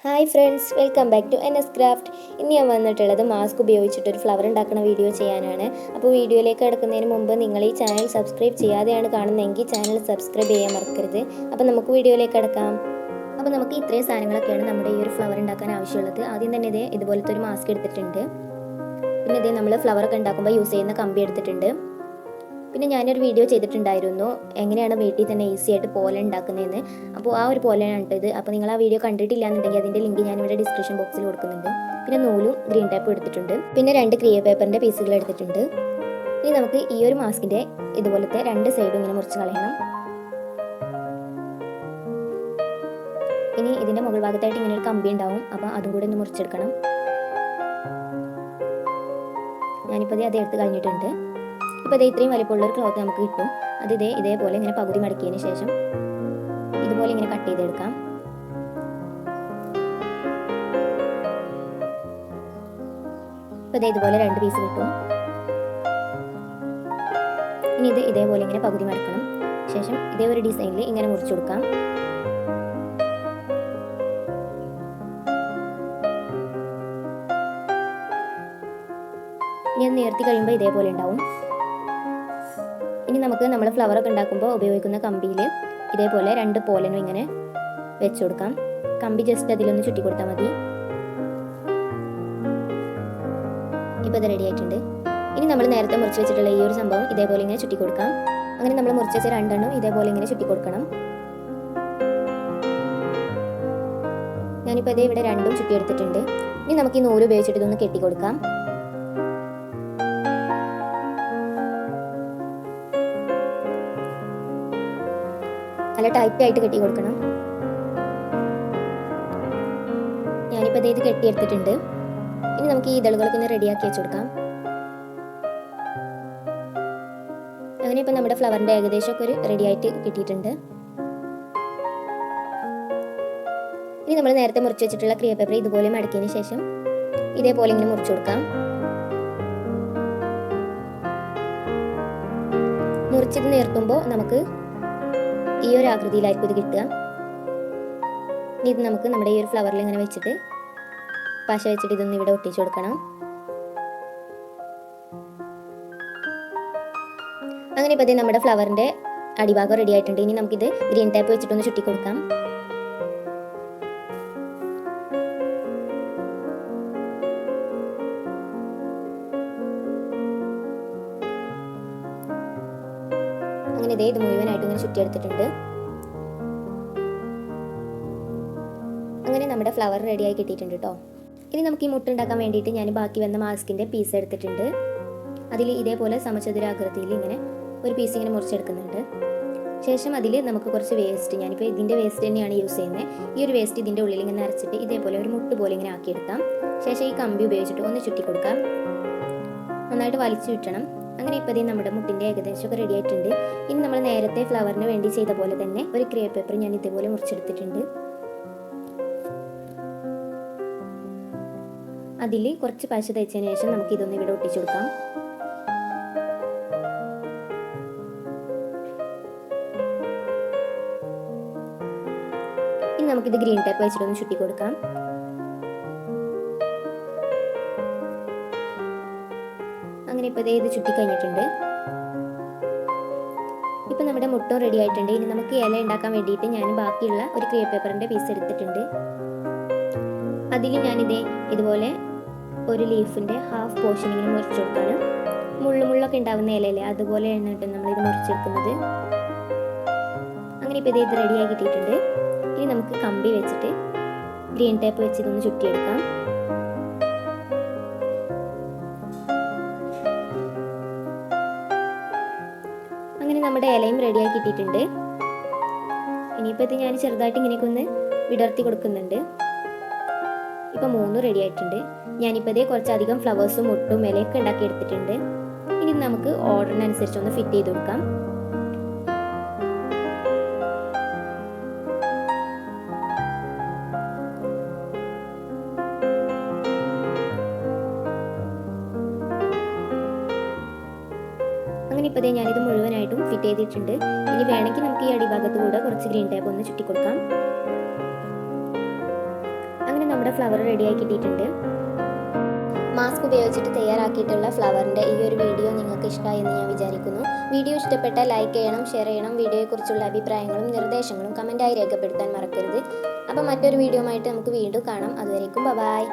Hi friends, welcome back to NS craft. ഇന്ന് ഞാൻ വന്നിട്ടുള്ളത് മാസ്ക് ഉപയോഗിച്ചിട്ടൊരു ഫ്ലവർ ഉണ്ടാക്കുന്ന വീഡിയോ ചെയ്യാനാണ്. അപ്പോൾ വീഡിയോയിലേക്ക് കിടക്കുന്നതിന് മുമ്പ് നിങ്ങൾ ഈ ചാനൽ സബ്സ്ക്രൈബ് ചെയ്യാതെയാണ് കാണുന്നതെങ്കിൽ ചാനൽ സബ്സ്ക്രൈബ് ചെയ്യാൻ മറക്കരുത്. അപ്പോൾ നമുക്ക് വീഡിയോയിലേക്ക് കിടക്കാം. അപ്പോൾ നമുക്ക് ഇത്രയും സാധനങ്ങളൊക്കെയാണ് നമ്മുടെ ഈ ഒരു ഫ്ലവർ ഉണ്ടാക്കാൻ ആവശ്യമുള്ളത്. ആദ്യം തന്നെ ഇതുപോലത്തെ ഒരു മാസ്ക് എടുത്തിട്ടുണ്ട്. പിന്നെ നമ്മൾ ഫ്ലവറൊക്കെ ഉണ്ടാക്കുമ്പോൾ യൂസ് ചെയ്യുന്ന കമ്പി എടുത്തിട്ടുണ്ട്. പിന്നെ ഞാനൊരു വീഡിയോ ചെയ്തിട്ടുണ്ടായിരുന്നു എങ്ങനെയാണ് വീട്ടിൽ തന്നെ ഈസി ആയിട്ട് പോലൻ ഉണ്ടാക്കുന്നതെന്ന്. അപ്പോൾ ആ ഒരു പോലനാണ് ഇത്. അപ്പോൾ നിങ്ങൾ ആ വീഡിയോ കണ്ടിട്ടില്ല എന്നുണ്ടെങ്കിൽ അതിൻ്റെ ലിങ്ക് ഞാനിവിടെ ഡിസ്ക്രിപ്ഷൻ ബോക്സിൽ കൊടുക്കുന്നുണ്ട്. പിന്നെ നൂലും ഗ്രീൻ ടേപ്പും എടുത്തിട്ടുണ്ട്. പിന്നെ 2 ക്രിയ പേപ്പറിൻ്റെ പീസുകൾ എടുത്തിട്ടുണ്ട്. ഇനി നമുക്ക് ഈ ഒരു മാസ്കിൻ്റെ ഇതുപോലത്തെ 2 സൈഡും ഇങ്ങനെ മുറിച്ച് കളയണം. ഇനി ഇതിൻ്റെ മുകൾ ഭാഗത്തായിട്ട് ഇങ്ങനെ ഒരു കമ്പി ഉണ്ടാവും. അപ്പോൾ അതും കൂടി ഒന്ന് മുറിച്ചെടുക്കണം. ഞാനിപ്പോൾ അത് എടുത്ത് കഴിഞ്ഞിട്ടുണ്ട്. ഇപ്പോൾ ഇത്രയും വലിപ്പമുള്ളൊരു ക്ലോത്ത് നമുക്ക് കിട്ടും. അത് ഇതേപോലെ ഇങ്ങനെ പകുതി മടക്കിയതിന് ശേഷം ഇതുപോലെ ഇങ്ങനെ കട്ട് ചെയ്തെടുക്കാം. ഇപ്പോൾ ഇതുപോലെ 2 പീസ് കിട്ടും. ഇനി ഇതേപോലെ ഇങ്ങനെ പകുതി മടക്കണം. ശേഷം ഇതേ ഒരു ഡിസൈനിൽ ഇങ്ങനെ മുറിച്ചു കൊടുക്കാം. ഇനി അത് നേർത്തി കഴിയുമ്പോൾ ഇതേപോലെ ഉണ്ടാവും. ഇനി നമുക്ക് നമ്മൾ ഫ്ലവറൊക്കെ ഉണ്ടാക്കുമ്പോൾ ഉപയോഗിക്കുന്ന കമ്പിയിൽ ഇതേപോലെ 2 പോലനും ഇങ്ങനെ വെച്ച് കൊടുക്കാം. കമ്പി ജസ്റ്റ് അതിലൊന്ന് ചുറ്റി കൊടുത്താൽ മതി. ഇപ്പോൾ ഇത് റെഡി ആയിട്ടുണ്ട്. ഇനി നമ്മൾ നേരത്തെ മുറിച്ച് വെച്ചിട്ടുള്ള ഈ ഒരു സംഭവം ഇതേപോലെ ഇങ്ങനെ ചുറ്റി കൊടുക്കാം. അങ്ങനെ നമ്മൾ മുറിച്ച് വെച്ച 2 എണ്ണം ഇതേപോലെ ഇങ്ങനെ ചുറ്റി കൊടുക്കണം. ഞാനിപ്പോൾ ഇവിടെ 2ഉം ചുറ്റി എടുത്തിട്ടുണ്ട്. ഇനി നമുക്ക് ഈ നൂല് ഉപയോഗിച്ചിട്ട് ഇതൊന്ന് കെട്ടി കൊടുക്കാം. നല്ല ടൈറ്റ് ആയിട്ട് കെട്ടി കൊടുക്കണം. ഞാനിപ്പോൾ ഇത് കെട്ടിയെടുത്തിട്ടുണ്ട്. ഇനി നമുക്ക് ഈ ഇതളുകളൊക്കെ ഒന്ന് റെഡിയാക്കി വെച്ച് കൊടുക്കാം. അങ്ങനെ ഇപ്പോൾ നമ്മുടെ ഫ്ലവറിൻ്റെ ഏകദേശമൊക്കെ ഒരു റെഡി ആയിട്ട് കിട്ടിയിട്ടുണ്ട്. ഇനി നമ്മൾ നേരത്തെ മുറിച്ച് വെച്ചിട്ടുള്ള ക്രിയ പേപ്പർ ഇതുപോലെ മടക്കിയതിന് ശേഷം ഇതേപോലെ ഇങ്ങനെ മുറിച്ചു കൊടുക്കാം. മുറിച്ചിട്ട് നിർത്തുമ്പോൾ നമുക്ക് ഈ ഒരു ആകൃതിയിലായിരിക്കും ഇത് കിട്ടുക. ഇനി ഇത് നമുക്ക് നമ്മുടെ ഈ ഒരു ഫ്ലവറിൽ ഇങ്ങനെ വെച്ചിട്ട് പശ വെച്ചിട്ട് ഇതൊന്ന് ഇവിടെ ഒട്ടിച്ചു കൊടുക്കണം. അങ്ങനെ ഇപ്പോൾ നമ്മുടെ ഫ്ലവറിൻ്റെ അടിഭാഗം റെഡി ആയിട്ടുണ്ട്. ഇനി നമുക്കിത് ഗ്രീൻ ടേപ്പ് വെച്ചിട്ടൊന്ന് ചുറ്റി കൊടുക്കാം. അങ്ങനെ ഇത് മുഴുവനായിട്ട് ഇങ്ങനെ ചുറ്റിയെടുത്തിട്ടുണ്ട്. അങ്ങനെ നമ്മുടെ ഫ്ലവർ റെഡിയായി കിട്ടിയിട്ടുണ്ട് കേട്ടോ. ഇനി നമുക്ക് ഈ മുട്ട ഉണ്ടാക്കാൻ വേണ്ടിയിട്ട് ഞാൻ ബാക്കി വന്ന മാസ്കിൻ്റെ പീസ് എടുത്തിട്ടുണ്ട്. അതിൽ ഇതേപോലെ സമചതുരാകൃതിയിൽ ഇങ്ങനെ ഒരു പീസ് ഇങ്ങനെ മുറിച്ചെടുക്കുന്നുണ്ട്. ശേഷം അതിൽ നമുക്ക് കുറച്ച് വേസ്റ്റ്, ഞാനിപ്പോൾ ഇതിൻ്റെ വേസ്റ്റ് തന്നെയാണ് യൂസ് ചെയ്യുന്നത്. ഈ ഒരു വേസ്റ്റ് ഇതിൻ്റെ ഉള്ളിൽ ഇങ്ങനെ നിറച്ചിട്ട് ഇതേപോലെ ഒരു മുട്ട് പോലെ ഇങ്ങനെ ആക്കിയെടുക്കാം. ശേഷം ഈ കമ്പി ഉപയോഗിച്ചിട്ട് ഒന്ന് ചുറ്റി കൊടുക്കാം. നന്നായിട്ട് വലിച്ചു ചുറ്റണം. അങ്ങനെ ഇപ്പോൾ നമ്മുടെ മുട്ടിൻ്റെ ഏകദേശമൊക്കെ റെഡി ആയിട്ടുണ്ട്. ഇനി നമ്മൾ നേരത്തെ ഫ്ലവറിന് വേണ്ടി ചെയ്ത പോലെ തന്നെ ഒരു ക്രിയ പേപ്പർ ഞാൻ ഇതേപോലെ മുറിച്ചെടുത്തിട്ടുണ്ട്. അതിൽ കുറച്ച് പശ തേച്ചതിന് ശേഷം നമുക്ക് ഇതൊന്ന് ഇവിടെ ഒട്ടിച്ചു കൊടുക്കാം. ഇനി നമുക്കിത് ഗ്രീൻ ടേപ്പ് വെച്ചിട്ടൊന്ന് ചുറ്റി കൊടുക്കാം. അങ്ങനെ ഇപ്പോൾ ഇത് ചുറ്റി കഴിഞ്ഞിട്ടുണ്ട്. ഇപ്പം നമ്മുടെ മുട്ട റെഡി ആയിട്ടുണ്ട്. ഇനി നമുക്ക് ഇല ഉണ്ടാക്കാൻ വേണ്ടിയിട്ട് ഞാൻ ബാക്കിയുള്ള ഒരു ക്രിയ പേപ്പറിൻ്റെ പീസ് എടുത്തിട്ടുണ്ട്. അതിൽ ഇതുപോലെ ഒരു ലീഫിൻ്റെ ഹാഫ് പോർഷൻ ഇങ്ങനെ മുറിച്ചു കൊടുക്കാണ്. മുള്ളൊക്കെ ഉണ്ടാവുന്ന ഇലയില്ലേ, അതുപോലെയാണ് കേട്ടോ നമ്മളിത് മുറിച്ചെടുക്കുന്നത്. അങ്ങനെ ഇപ്പോൾ ഇത് റെഡിയായി കിട്ടിയിട്ടുണ്ട്. ഇനി നമുക്ക് കമ്പി വെച്ചിട്ട് ഗ്രീൻ ടേപ്പ് വെച്ച് ഇതൊന്ന് ചുറ്റിയെടുക്കാം. അങ്ങനെ നമ്മുടെ ഇലയും റെഡിയായി കിട്ടിയിട്ടുണ്ട്. ഇനിയിപ്പോൾ ഇത് ഞാൻ ചെറുതായിട്ട് ഇങ്ങനെയൊക്കെ ഒന്ന് വിടർത്തി കൊടുക്കുന്നുണ്ട്. ഇപ്പോൾ 3 റെഡി ആയിട്ടുണ്ട്. ഞാനിപ്പോൾ കുറച്ചധികം ഫ്ലവേഴ്സും മുട്ടും ഇലയൊക്കെ ഉണ്ടാക്കി എടുത്തിട്ടുണ്ട്. ഇനി നമുക്ക് ഓർഡറിനനുസരിച്ച് ഒന്ന് ഫിറ്റ് ചെയ്ത് കൊടുക്കാം. അങ്ങനെ ഇപ്പോൾ ഞാനിത് മുഴുവനായിട്ടും ഫിറ്റ് ചെയ്തിട്ടുണ്ട്. ഇനി വേണമെങ്കിൽ നമുക്ക് ഈ അടിഭാഗത്ത് കൂടെ കുറച്ച് ഗ്രീൻ ടേപ്പ് ഒന്ന് ചുറ്റി കൊടുക്കാം. നമ്മുടെ ഫ്ലവർ റെഡിയായി കിട്ടിയിട്ടുണ്ട്. മാസ്ക് ഉപയോഗിച്ചിട്ട് തയ്യാറാക്കിയിട്ടുള്ള ഫ്ലവറിൻ്റെ ഈ ഒരു വീഡിയോ നിങ്ങൾക്ക് ഇഷ്ടമായി എന്ന് ഞാൻ വിചാരിക്കുന്നു. വീഡിയോ ഇഷ്ടപ്പെട്ടാൽ ലൈക്ക് ചെയ്യണം, ഷെയർ ചെയ്യണം. വീഡിയോയെക്കുറിച്ചുള്ള അഭിപ്രായങ്ങളും നിർദ്ദേശങ്ങളും കമൻറ്റായി രേഖപ്പെടുത്താൻ മറക്കരുത്. അപ്പോൾ മറ്റൊരു വീഡിയോ ആയിട്ട് നമുക്ക് വീണ്ടും കാണാം. അതുവരേക്കും ബൈ.